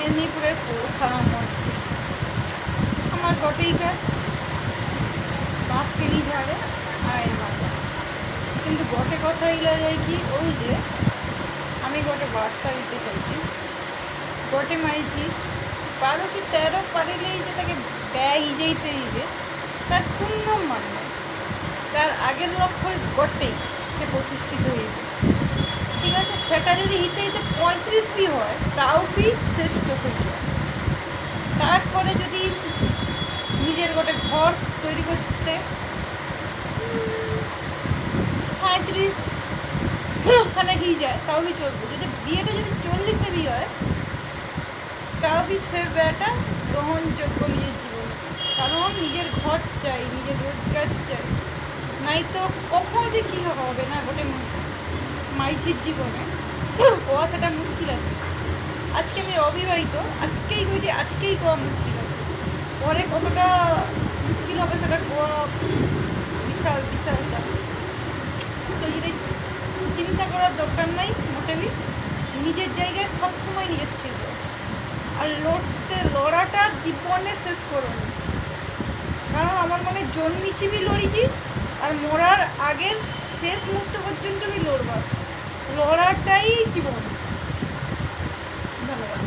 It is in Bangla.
মেদিনীপুরের পৌরখানার মধ্যে আমার গোটেই কাজ বাঁশ কিনি ঝাড়ে আয়ের বাজার। কিন্তু গোটে কথা এলা যায় কি ওই যে আমি গোটে বার্তা দিতে চাইছি, গোটে মাইছি 12 কি 13 পারিলেই যে তাকে ব্যয় যাইতে দিবে তার পূর্ণ মানে তার আগের লক্ষ্য গোটেই সে প্রতিষ্ঠিত হইবে। ঠিক আছে, সেটা যদি হিতে হিতে 35 বি হয় তাও বি শ্রেষ্ঠ সংখ্যা। তারপরে যদি নিজের গোটে ঘর তৈরি করতে 37 ওখানে কি যায় তাও বি চলবে। যদি বিয়েটা যদি 40-এ বি হয় তাও বি সে বিয়েটা গ্রহণযোগ্য নিজের জীবনে। কারণ নিজের ঘর চাই, নিজের রোজগার চাই, নাই তো কখন যে কী হবে না গোটে মাইসির জীবনে কোয়া সেটা মুশকিল আছে। আজকে আমি অবিবাহিত, আজকেই কইটি আজকেই কোয়া মুশকিল আছে, পরে কতটা মুশকিল হবে সেটা কোয়া বিশাল বিশাল চাপ। সেটাই চিন্তা করার দরকার নাই মোটেই। নিজের জায়গায় সবসময় নিজে স্থির করো, আর লড়াটা জীবনে শেষ করো না। কারণ আমার মনে জন্মিছিবি লড়িছি আর মরার আগের শেষ মুহূর্ত পর্যন্ত আমি লড়বার, লড়াটাই জীবন। ধন্যবাদ।